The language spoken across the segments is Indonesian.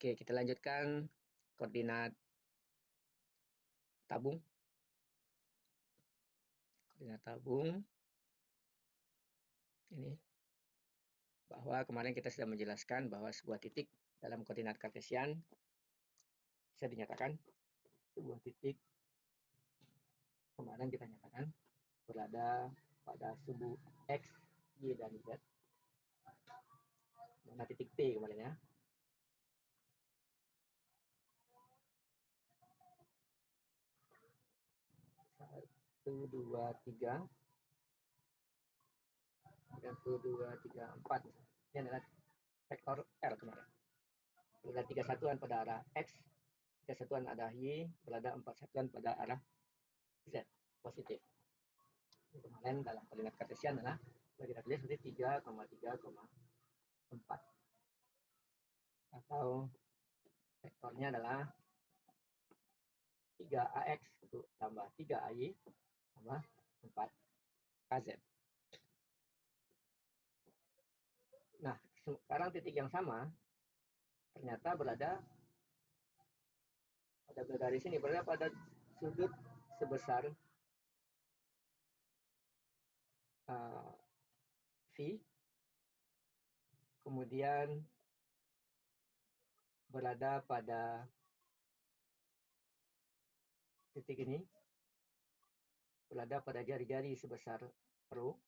Oke, kita lanjutkan koordinat tabung. Koordinat tabung ini, bahwa kemarin kita sudah menjelaskan bahwa sebuah titik dalam koordinat kartesian bisa dinyatakan sebuah titik, kemarin kita nyatakan berada pada sumbu X, Y, dan Z. Mana titik P kemarin ya. Satu, dua, tiga, satu, dua, tiga, empat. Ini adalah vektor R kemarin. Berada tiga satuan pada arah X, tiga satuan arah Y, berada empat satuan pada arah Z, positif. Kemarin dalam koordinat kartesian adalah kita tulis seperti 3,3,4, atau vektornya adalah 3AX tambah 3AY tambah 4KZ. Nah, sekarang titik yang sama ternyata berada di sini, berada pada sudut sebesar V, kemudian berada pada titik ini, berada pada jari-jari sebesar rho,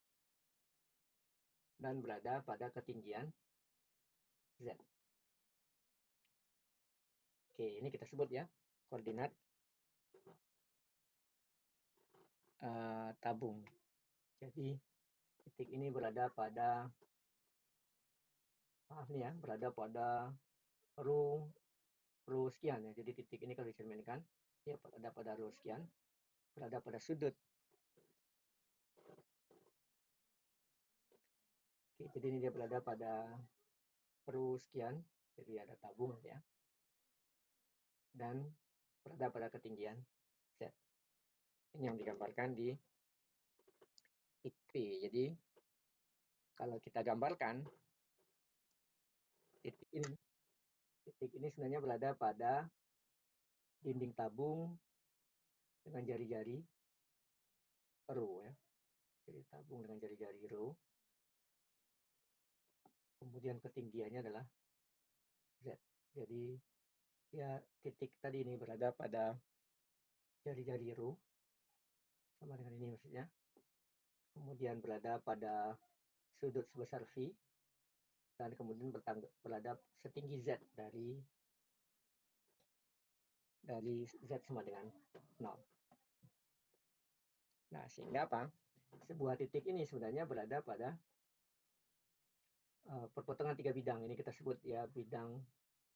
dan berada pada ketinggian Z. Oke, ini kita sebut ya koordinat tabung. Jadi titik ini berada pada, maaf nih ya, berada pada rho sekian ya. Jadi titik ini kalau dicerminkan ya berada pada rho sekian, berada pada sudut. Oke, jadi ini dia berada pada rho sekian, jadi ada tabung ya, dan berada pada ketinggian Z. Ini yang digambarkan di titik P. Jadi kalau kita gambarkan titik ini sebenarnya berada pada dinding tabung dengan jari-jari rho ya. Jadi tabung dengan jari-jari rho. Kemudian ketinggiannya adalah Z. Jadi ya titik tadi ini berada pada jari-jari rho, sama dengan ini maksudnya. Kemudian berada pada sudut sebesar V, dan kemudian berada setinggi Z dari Z sama dengan 0. Nah, sehingga apa? Sebuah titik ini sebenarnya berada pada perpotongan tiga bidang. Ini kita sebut ya bidang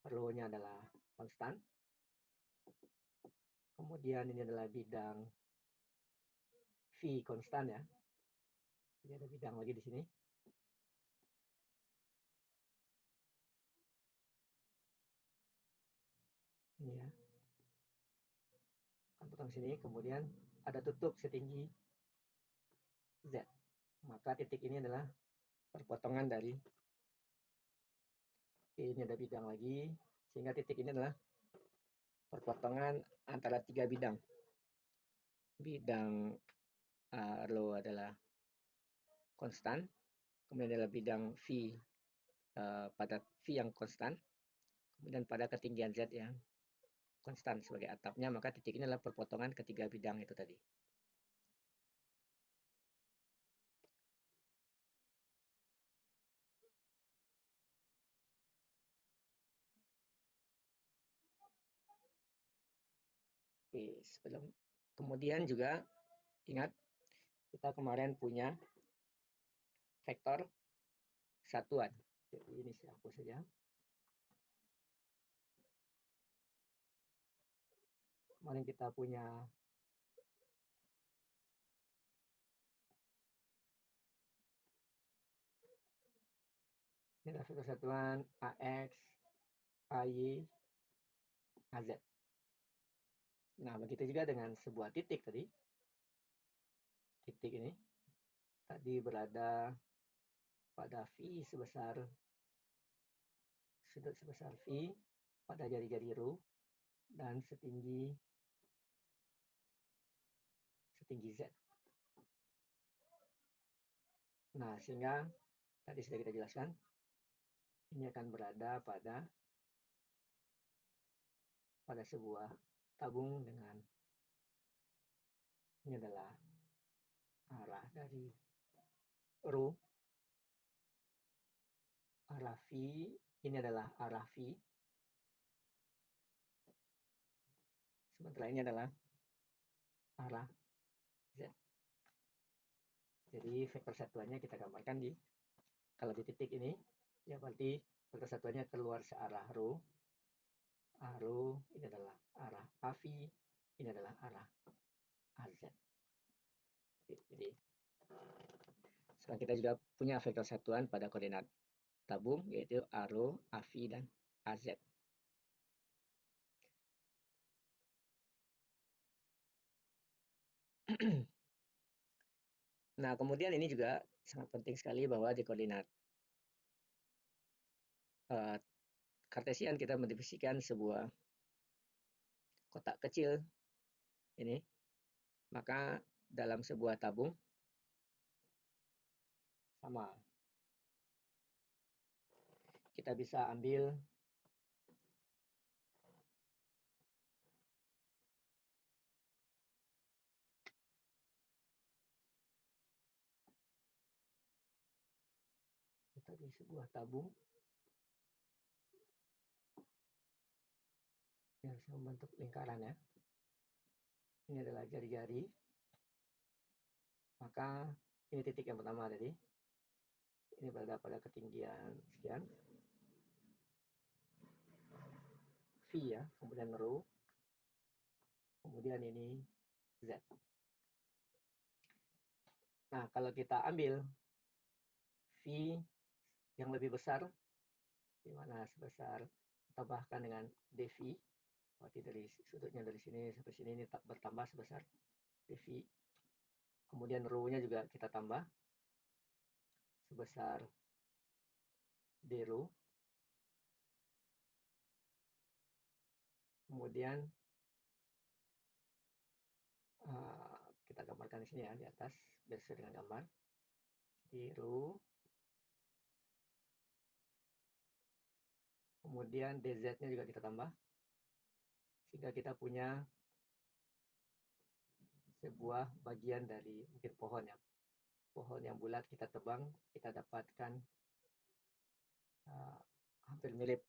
rho-nya adalah konstan. Kemudian ini adalah bidang V konstan ya. Jadi ada bidang lagi di sini. Ini ya. Kan potong sini, kemudian ada tutup setinggi Z. Maka titik ini adalah perpotongan dari, ini ada bidang lagi, sehingga titik ini adalah perpotongan antara tiga bidang. Bidang rho adalah konstan, kemudian adalah bidang V pada V yang konstan, kemudian pada ketinggian Z yang konstan sebagai atapnya, maka titik ini adalah perpotongan ketiga bidang itu tadi. Oke, sebelum kemudian juga ingat kita kemarin punya vektor satuan. Jadi ini saya hapus saja. Kemarin kita punya ini adalah vektor satuan AX, AY, AZ. Nah, begitu juga dengan sebuah titik tadi. Titik ini tadi berada pada V sebesar sudut sebesar V, pada jari-jari ru dan setinggi Z. Nah, sehingga tadi sudah kita jelaskan, ini akan berada pada sebuah tabung dengan ini adalah arah dari ru, arah V, ini adalah arah V, sementara ini adalah arah Z. Jadi vektor satuannya kita gambarkan di, kalau di titik ini, ya berarti vektor satuannya keluar searah ru, ini adalah arah AV, ini adalah arah AZ. Jadi sekarang kita juga punya vektor satuan pada koordinat tabung, yaitu ARO, AV, dan AZ. Nah, kemudian ini juga sangat penting sekali bahwa di koordinat Kartesian kita mendefinisikan sebuah kotak kecil ini, maka dalam sebuah tabung sama. Kita bisa ambil di sebuah tabung yang membentuk lingkaran ya. Ini adalah jari-jari. Maka ini titik yang pertama tadi. Ini berada pada ketinggian sekian. V ya, kemudian ru. Kemudian ini Z. Nah, kalau kita ambil V yang lebih besar, di mana sebesar tambahkan dengan dV, berarti dari sudutnya dari sini sampai sini ini bertambah sebesar dV. Kemudian ru-nya juga kita tambah sebesar d ru. Kemudian kita gambarkan di sini ya, di atas sesuai dengan gambar. Di ru. Kemudian dz-nya juga kita tambah. Sehingga kita punya sebuah bagian dari mungkin pohon ya. Pohon yang bulat kita tebang, kita dapatkan hampir mirip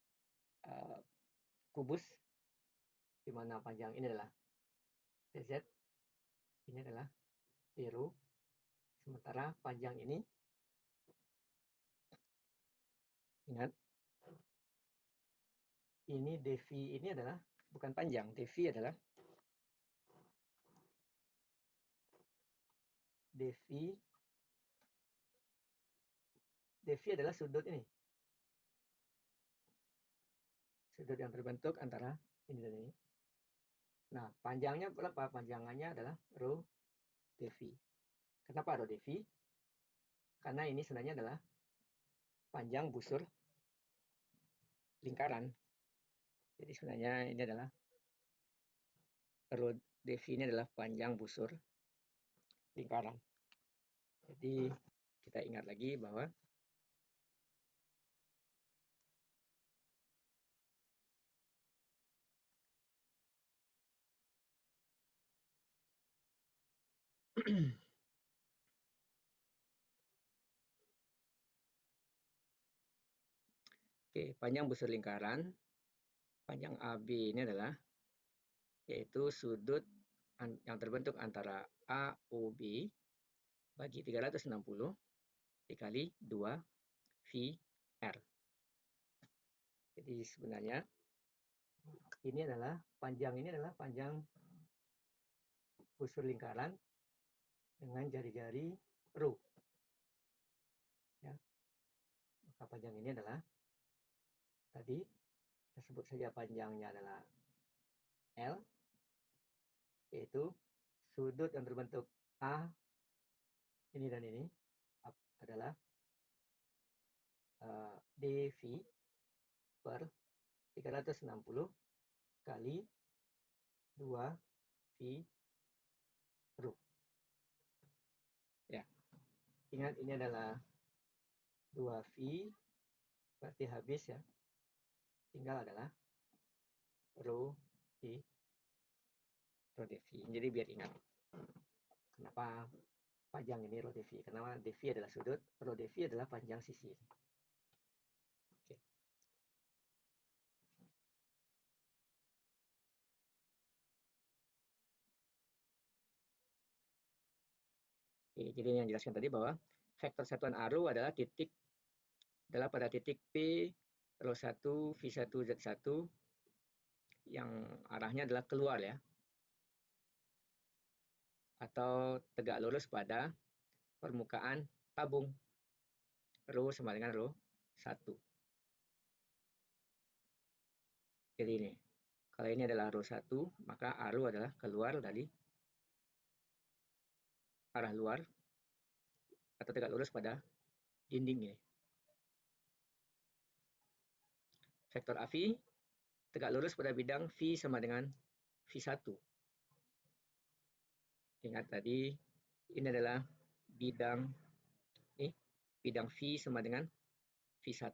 kubus, di mana panjang ini adalah dz, ini adalah d ru, sementara panjang ini, ingat, ini dv ini adalah bukan panjang, dv adalah dv adalah sudut ini, sudut yang terbentuk antara ini dan ini. Nah, panjangnya berapa? Panjangannya adalah rho dv. Kenapa rho dv? Karena ini sebenarnya adalah panjang busur lingkaran. Jadi sebenarnya ini adalah rho dv ini adalah panjang busur lingkaran. Jadi kita ingat lagi bahwa panjang busur lingkaran, panjang AB ini adalah yaitu sudut yang terbentuk antara AOB bagi 360 dikali 2 VR. Jadi sebenarnya ini adalah panjang busur lingkaran dengan jari-jari ru. Ya. Maka panjang ini adalah tadi kita sebut saja panjangnya adalah L, yaitu sudut yang terbentuk A ini dan ini adalah dV per 360 kali 2 V rho. Ya, ingat ini adalah 2V, berarti habis ya. Tinggal adalah rho di rho dV. Jadi biar ingat. Kenapa panjang ini rho dV? Karena dV adalah sudut, rho dV adalah panjang sisi. Oke. Oke, jadi yang jelaskan tadi bahwa vektor satuan arus adalah pada titik P rho 1 V1 Z1 yang arahnya adalah keluar ya, atau tegak lurus pada permukaan tabung rho sama dengan rho 1. Jadi ini, kalau ini adalah rho 1, maka arus adalah keluar dari arah luar atau tegak lurus pada dinding ini. Vektor AV tegak lurus pada bidang V sama dengan V1. Ingat tadi, ini adalah bidang V sama dengan V1,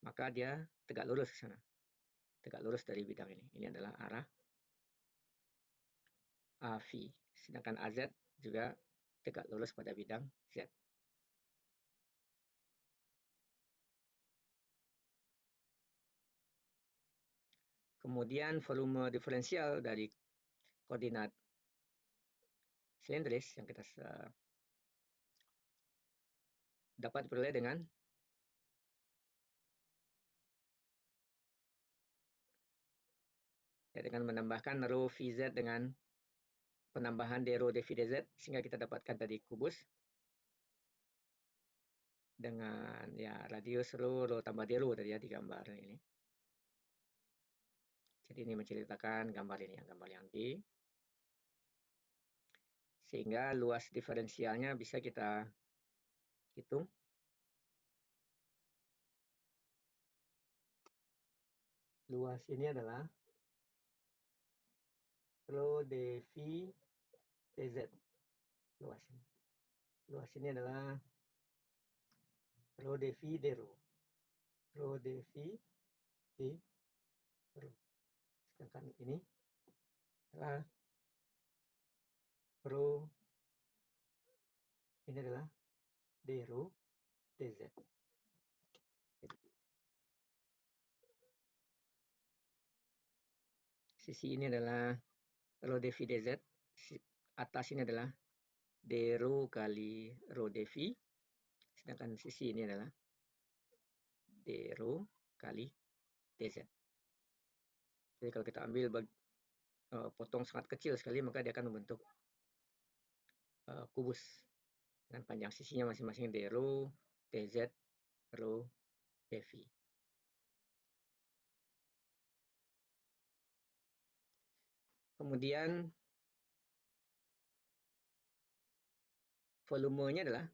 maka dia tegak lurus ke sana. Tegak lurus dari bidang ini. Ini adalah arah AV. Sedangkan AZ juga tegak lurus pada bidang Z. Kemudian volume diferensial dari koordinat silindris yang kita dapat diperoleh dengan menambahkan rho Vz dengan penambahan d rho dV dz, sehingga kita dapatkan tadi kubus dengan ya radius rho tambah d rho tadi ya di gambar ini. Jadi ini menceritakan gambar ini ya, gambar yang D. Sehingga luas diferensialnya bisa kita hitung. Luas ini adalah rho dV dz. Luas ini adalah rho dV d rho. Rho dV d rho. Sedangkan ini adalah rho, ini adalah d rho dz. Sisi ini adalah rho dV dz, atas ini adalah d rho kali rho dV, sedangkan sisi ini adalah d rho kali dz. Jadi kalau kita ambil potong sangat kecil sekali, maka dia akan membentuk kubus dengan panjang sisinya masing-masing d rho, dz, rho, dv. Kemudian volumenya adalah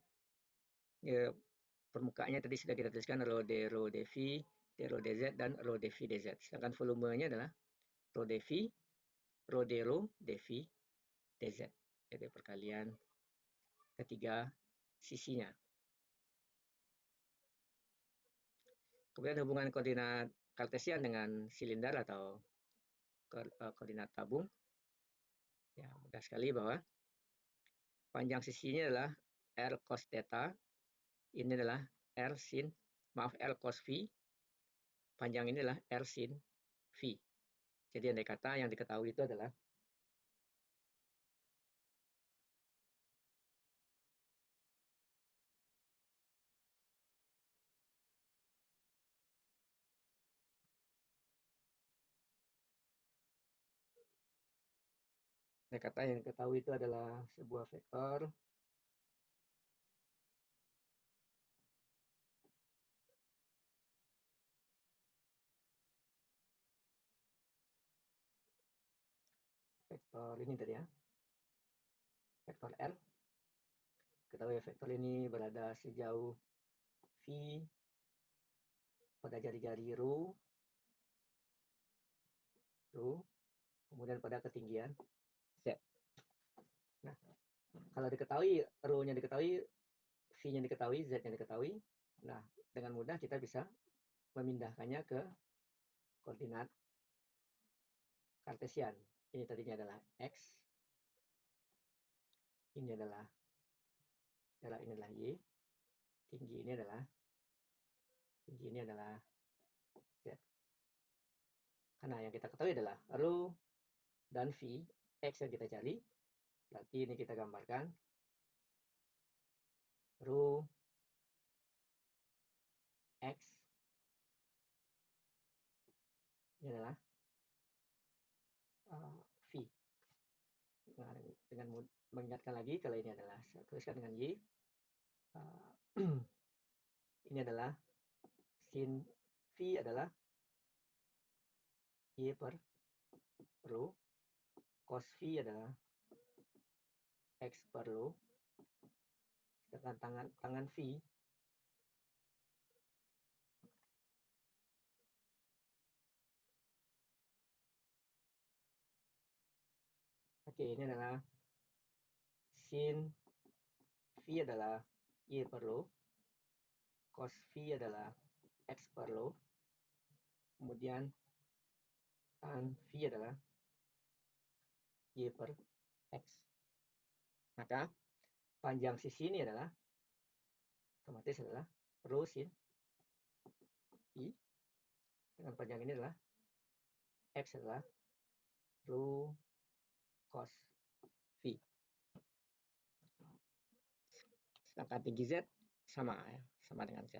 permukaannya tadi sudah kita tuliskan rho d rho dv, d rho dz, dan rho dv dz. Sedangkan volumenya adalah rho dv, rho d rho dv dz. Jadi perkalian ketiga sisinya. Kemudian hubungan koordinat kartesian dengan silinder atau koordinat tabung. Ya, mudah sekali bahwa panjang sisinya adalah R cos theta. Ini adalah R cos V. Panjang ini adalah R sin V. Jadi andai kata yang diketahui itu adalah sebuah vektor ini tadi ya, vektor R. Ketahui vektor ini berada sejauh V pada jari-jari rho rho, kemudian pada ketinggian Z. Nah, kalau diketahui rho-nya diketahui, V-nya diketahui, Z-nya diketahui, nah dengan mudah kita bisa memindahkannya ke koordinat kartesian. Ini tadinya adalah X, ini adalah Y, tinggi ini adalah Z. Karena yang kita ketahui adalah rho dan V, X yang kita cari, berarti ini kita gambarkan rho X ini adalah V. Nah, dengan mengingatkan lagi kalau ini adalah, saya tuliskan dengan Y, ini adalah sin V adalah Y per rho, cos V adalah X per rho, sedangkan tangan V ini adalah sin V adalah Y per rho, cos V adalah X per rho, kemudian tan V adalah Y per X. Maka panjang sisi ini adalah otomatis adalah rho sin I, dengan panjang ini adalah X adalah rho cos V. Sedangkan tinggi Z sama dengan Z.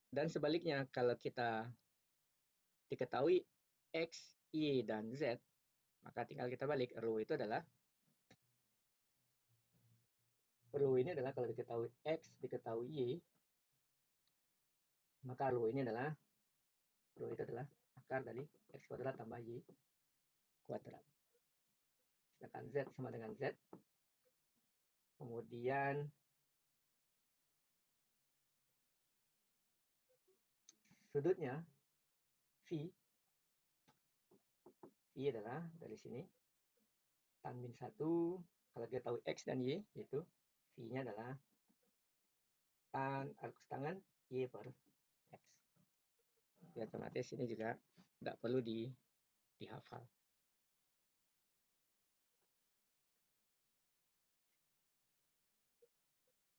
Dan sebaliknya, kalau kita diketahui X, Y, dan Z, maka tinggal kita balik. Rho itu adalah, rho ini adalah kalau diketahui X, diketahui Y, maka rho ini adalah, rho itu adalah akar dari X kuadrat tambah Y kuadrat. Sedangkan Z sama dengan Z. Kemudian sudutnya V adalah dari sini tan min 1, kalau kita tahu X dan Y, yaitu V-nya adalah tan arcus tangan Y per X. Ya, otomatis ini juga nggak perlu dihafal.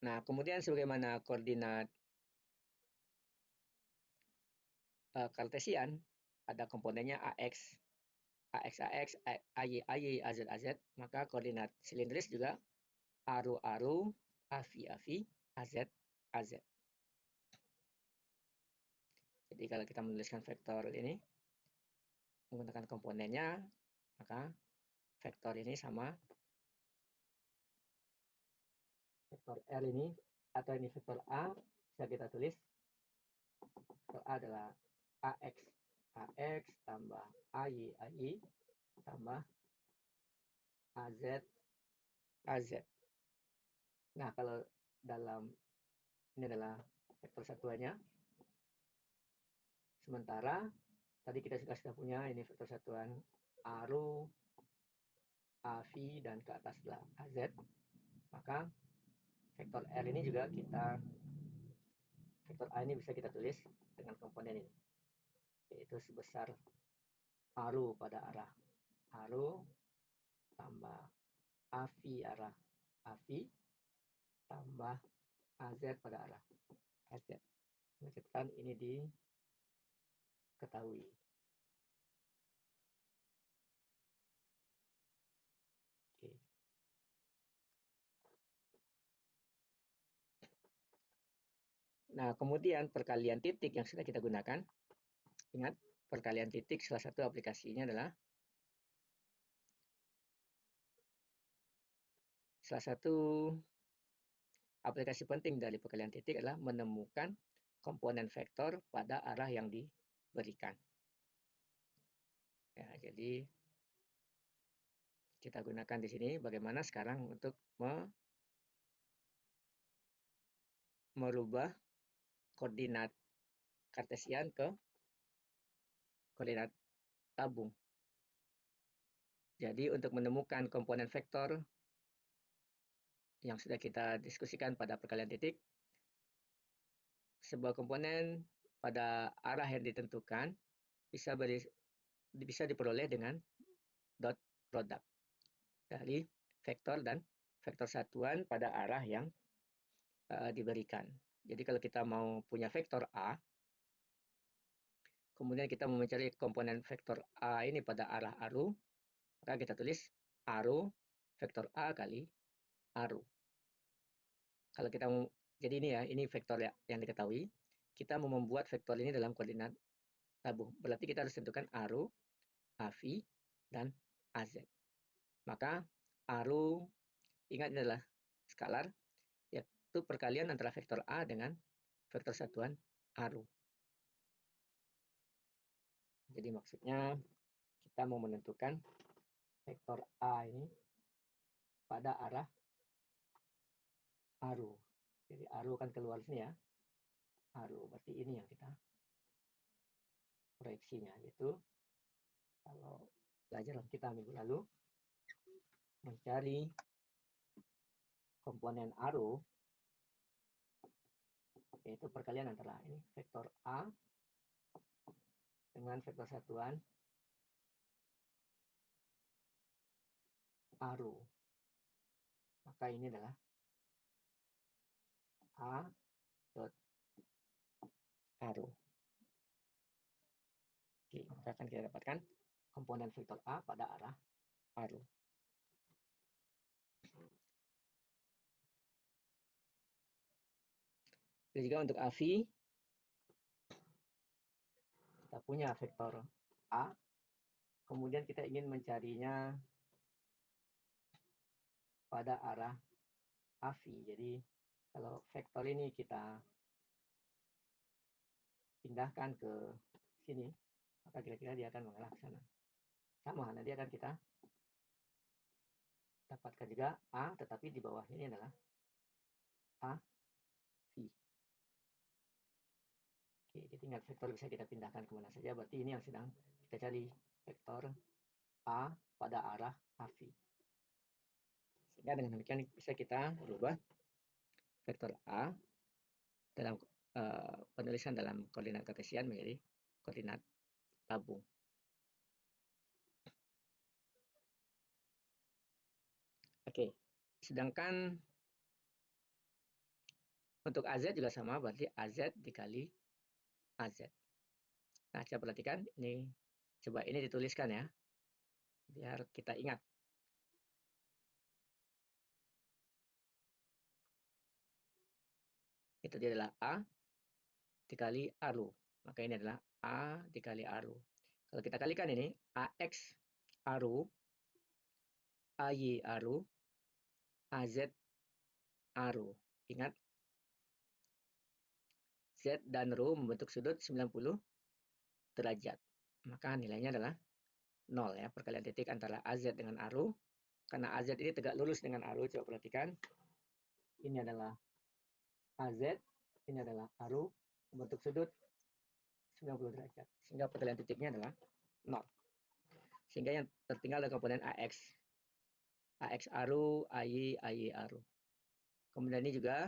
Nah, kemudian sebagaimana koordinat kartesian, ada komponennya AX, AX, AY, AZ, maka koordinat silindris juga ARO, AV, AZ. Jadi kalau kita menuliskan vektor ini menggunakan komponennya, maka vektor ini sama vektor R ini, atau ini vektor A, bisa kita tulis vektor A adalah AX tambah AY tambah AZ. Nah, kalau dalam ini adalah vektor satuannya, sementara tadi kita sudah punya ini vektor satuan ARO, AV, dan ke atas adalah AZ, maka vektor R ini juga vektor A ini bisa kita tulis dengan komponen ini, yaitu sebesar ARO pada arah ARO tambah AV arah AV tambah AZ pada arah AZ. Menunjukkan ini diketahui. Oke. Nah, kemudian perkalian titik yang sudah kita gunakan. Ingat, perkalian titik salah satu aplikasinya adalah, salah satu aplikasi penting dari perkalian titik adalah menemukan komponen vektor pada arah yang diberikan. Ya, jadi kita gunakan di sini bagaimana sekarang untuk merubah koordinat kartesian ke koordinat tabung. Jadi untuk menemukan komponen vektor yang sudah kita diskusikan pada perkalian titik, sebuah komponen pada arah yang ditentukan bisa diperoleh dengan dot product dari vektor dan vektor satuan pada arah yang diberikan. Jadi kalau kita mau punya vektor A, kemudian kita mau mencari komponen vektor A ini pada arah arrow, maka kita tulis arrow vektor A kali arrow. Kalau kita mau, jadi ini ya, ini vektor yang diketahui. Kita mau membuat vektor ini dalam koordinat tabung. Berarti kita harus tentukan arrow, AV, dan AZ. Maka arrow, ingat ini adalah skalar, yaitu perkalian antara vektor A dengan vektor satuan arrow. Jadi maksudnya kita mau menentukan vektor A ini pada arah arrow. Jadi arrow kan keluar sini ya. Arrow berarti ini yang kita proyeksinya, yaitu kalau pelajaran kita minggu lalu mencari komponen arrow, yaitu perkalian antara ini vektor A dengan vektor satuan arrow. Maka ini adalah A dot arrow. Oke, maka akan kita dapatkan komponen vektor A pada arah arrow. Dan juga untuk AV, kita punya vektor A, kemudian kita ingin mencarinya pada arah AV. Jadi kalau vektor ini kita pindahkan ke sini, maka kira-kira dia akan mengarah ke sana. Sama, nanti akan kita dapatkan juga A, tetapi di bawahnya ini adalah AV. Oke, jadi ingat vektor bisa kita pindahkan kemana saja, berarti ini yang sedang kita cari, vektor A pada arah AV. Sehingga dengan demikian bisa kita berubah vektor A dalam penulisan dalam koordinat kartesian menjadi koordinat tabung. Oke, sedangkan untuk AZ juga sama, berarti AZ dikali AZ. Nah, coba perhatikan, ini coba ini dituliskan ya, biar kita ingat. Itu dia adalah A dikali arrow. Maka ini adalah A dikali arrow. Kalau kita kalikan ini, AX arrow, AY arrow, AZ arrow. Ingat, Z dan rho membentuk sudut 90 derajat. Maka nilainya adalah 0 ya, perkalian titik antara AZ dengan arrow. Karena AZ ini tegak lurus dengan arrow, coba perhatikan. Ini adalah AZ, ini adalah arrow, membentuk sudut 90 derajat. Sehingga perkalian titiknya adalah 0. Sehingga yang tertinggal adalah komponen AX. AX arrow, AY arrow. Kemudian ini juga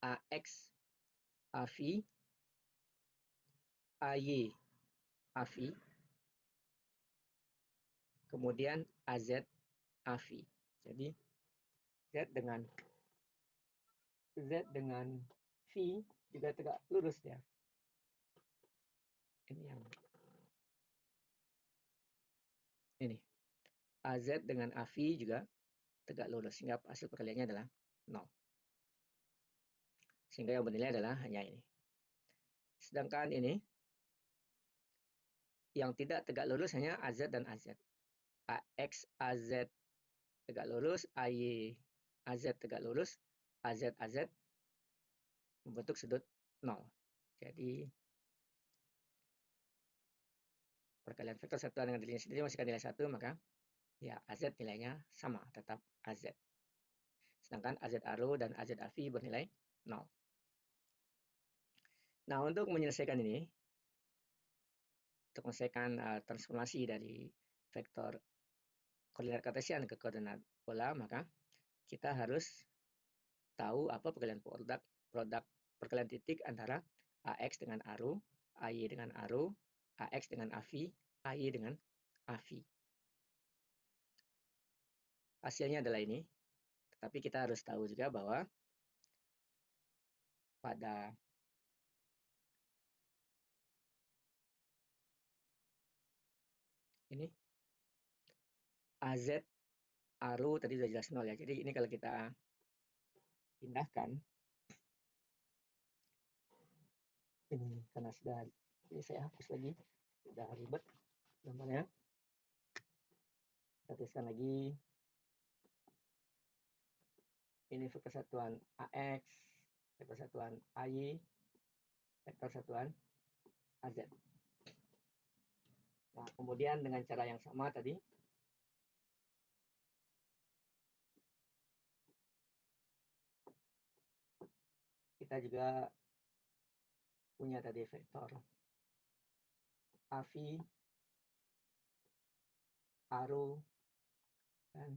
AX AV, AY AV, kemudian AZ AV. Jadi Z dengan V juga tegak lurus ya. Ini yang ini. AZ dengan AV juga tegak lurus, sehingga hasil perkaliannya adalah 0. Sehingga yang bernilai adalah hanya ini. Sedangkan ini yang tidak tegak lurus hanya AZ dan AZ. AX AZ tegak lurus, AY AZ tegak lurus, AZ membentuk sudut 0. Jadi perkalian vektor satuan dengan dirinya sendiri menghasilkan nilai 1, maka ya AZ nilainya sama, tetap AZ. Sedangkan AZ arrow dan AZ AV bernilai 0. Nah, untuk menyelesaikan ini, untuk menyelesaikan transformasi dari vektor koordinat kartesian ke koordinat pola, maka kita harus tahu apa produk perkalian titik antara AX dengan ARO, AY dengan ARO, AX dengan AV, AY dengan AV. Hasilnya adalah ini. Tetapi kita harus tahu juga bahwa pada ini AZ ARO tadi sudah jelas 0 ya. Jadi ini kalau kita pindahkan ini karena sudah ini saya hapus lagi, sudah ribet gambarnya. Kita tuliskan lagi ini vektor satuan AX, vektor satuan AY, vektor satuan AZ. Nah, kemudian dengan cara yang sama tadi, kita juga punya tadi vektor AV, ARO, dan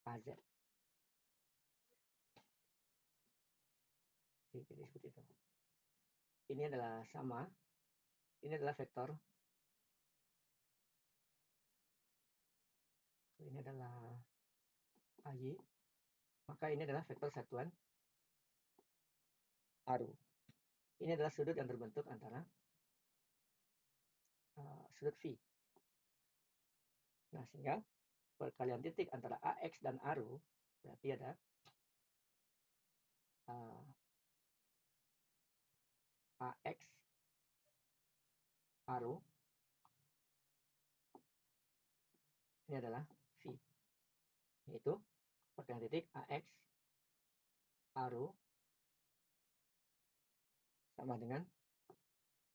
AZ. Oke, jadi seperti itu. Ini adalah sama. Ini adalah vektor. Ini adalah AY. Maka ini adalah vektor satuan ARO. Ini adalah sudut yang terbentuk antara sudut V. Nah, sehingga perkalian titik antara AX dan ARO berarti ada AX ARO, ini adalah V, yaitu perkalian titik AX ARO sama dengan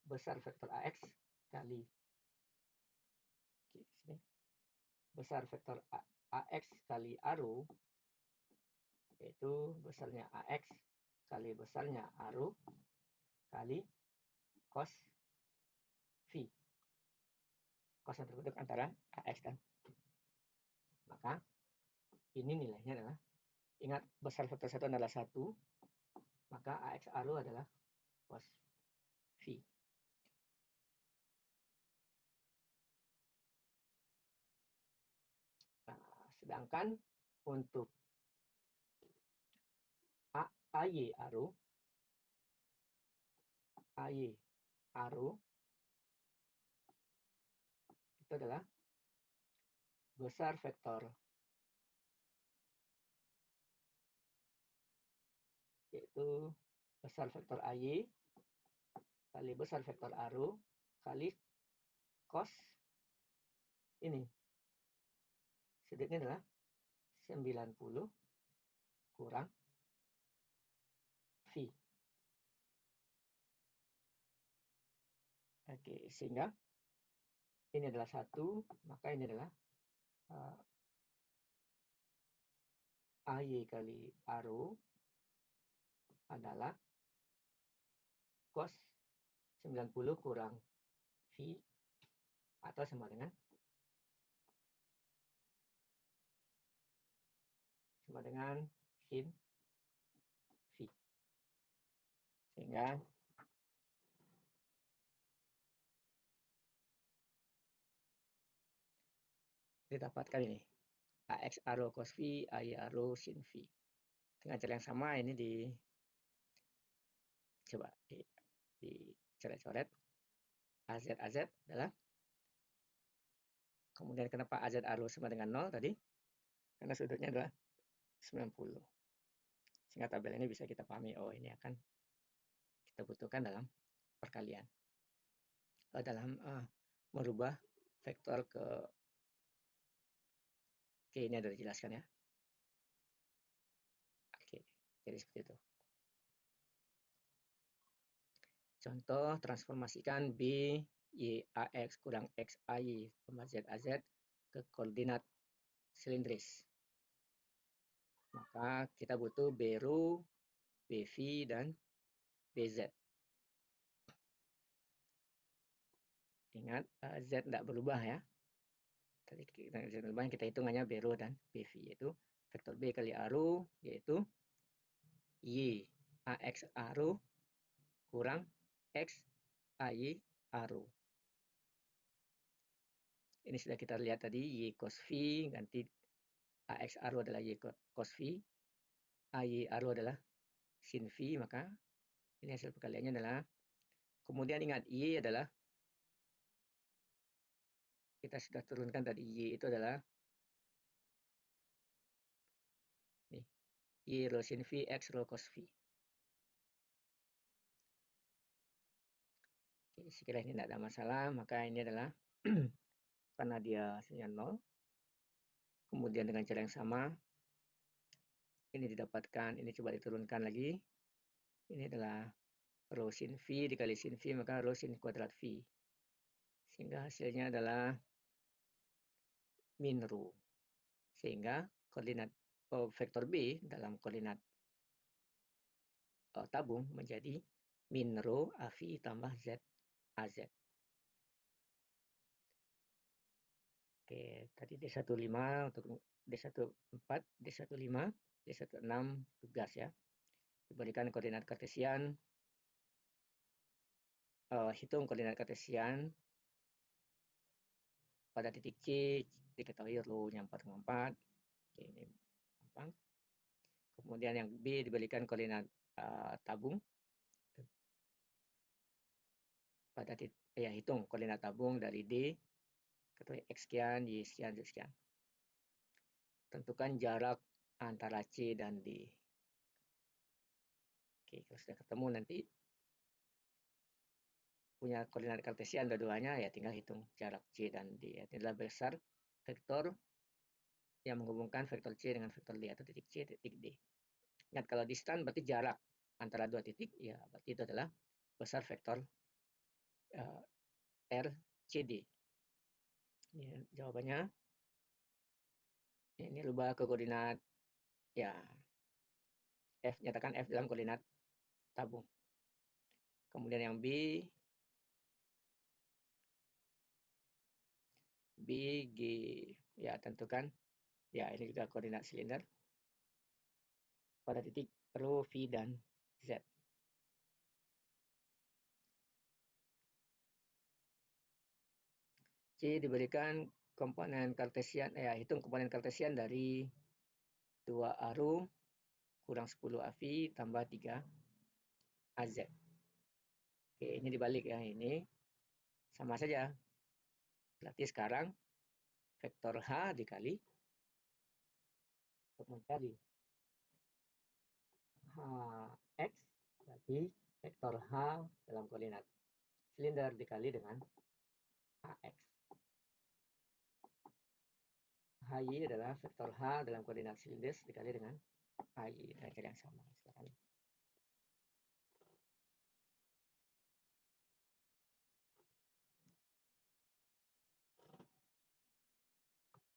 besar vektor AX kali sini, besar vektor AX kali ARO, yaitu besarnya AX kali besarnya ARO kali cos V. Cos yang terbentuk antara AX dan. Maka ini nilainya adalah, ingat besar vektor satu adalah 1, maka AX ARO adalah cos V. Nah, sedangkan untuk AY ARO, AY ARO itu adalah besar vektor, yaitu besar vektor AY kali besar vektor ARO kali cos ini. Sudutnya adalah 90 kurang V. Oke, sehingga ini adalah 1, maka ini adalah AY kali ARO adalah cos 90 kurang V atau sama dengan sin V. Sehingga didapatkan ini AX ARO cos V, AY ARO sin V. Dengan cara yang sama ini coba dicoret-coret. AZ adalah, kemudian kenapa AZ ARO sama dengan 0 tadi? Karena sudutnya adalah 90. Sehingga tabel ini bisa kita pahami, oh ini akan kita butuhkan dalam perkalian. Dalam merubah vektor ke ini ada dijelaskan ya. Oke, jadi seperti itu. Contoh, transformasikan B Y AX kurang X AY tambah Z AZ ke koordinat silindris. Maka kita butuh BRO, BV, dan BZ. Ingat Z tidak berubah ya. Tadi kita hitungannya B rho dan BV, yaitu vektor B kali A rho yaitu Y AX A rho kurang X AY A rho. Ini sudah kita lihat tadi, Y cos V ganti AX A rho adalah Y cos V, AY A rho adalah sin V, maka ini hasil perkaliannya adalah, kemudian ingat Y adalah, kita sudah turunkan tadi, Y itu adalah nih, Y rho sin V, X rho cos V. Oke, sekiranya ini tidak ada masalah, maka ini adalah karena dia hasilnya 0. Kemudian dengan cara yang sama, ini didapatkan, ini coba diturunkan lagi. Ini adalah rho sin V dikali sin V, maka rho sin kuadrat V. Sehingga hasilnya adalah min rho. Sehingga koordinat vektor B dalam koordinat tabung menjadi min rho AV tambah Z AZ. Oke, tadi D15 untuk D14, D15, D16 tugas ya. Diberikan koordinat kartesian, hitung koordinat kartesian pada titik C, diketahui rho-nya 4,4. Oke, ini gampang. Kemudian yang B diberikan koordinat tabung pada titik, ya hitung koordinat tabung dari D, ketahui X sekian, Y sekian, Z sekian. Tentukan jarak antara C dan D. Oke, kalau sudah ketemu nanti punya koordinat kartesian dua-duanya, ya tinggal hitung jarak C dan D. Ini adalah besar vektor yang menghubungkan vektor C dengan vektor D atau titik C, titik D. Ingat, kalau distan berarti jarak antara dua titik, ya berarti itu adalah besar vektor RCD. Ini jawabannya. Ini rubah ke koordinat, ya F, nyatakan F dalam koordinat tabung. Kemudian yang B, G, ya tentukan, ya ini juga koordinat silinder pada titik rho, V, dan Z. C diberikan komponen kartesian, ya hitung komponen kartesian dari 2 A rho kurang 10 AV tambah 3 AZ. Oke, ini dibalik ya, ini sama saja. Berarti sekarang vektor H dikali, untuk mencari Hx, berarti vektor H dalam koordinat silinder dikali dengan Hx. Hy adalah vektor H dalam koordinat silinder dikali dengan Hy, dengan cara yang sama. Sekarang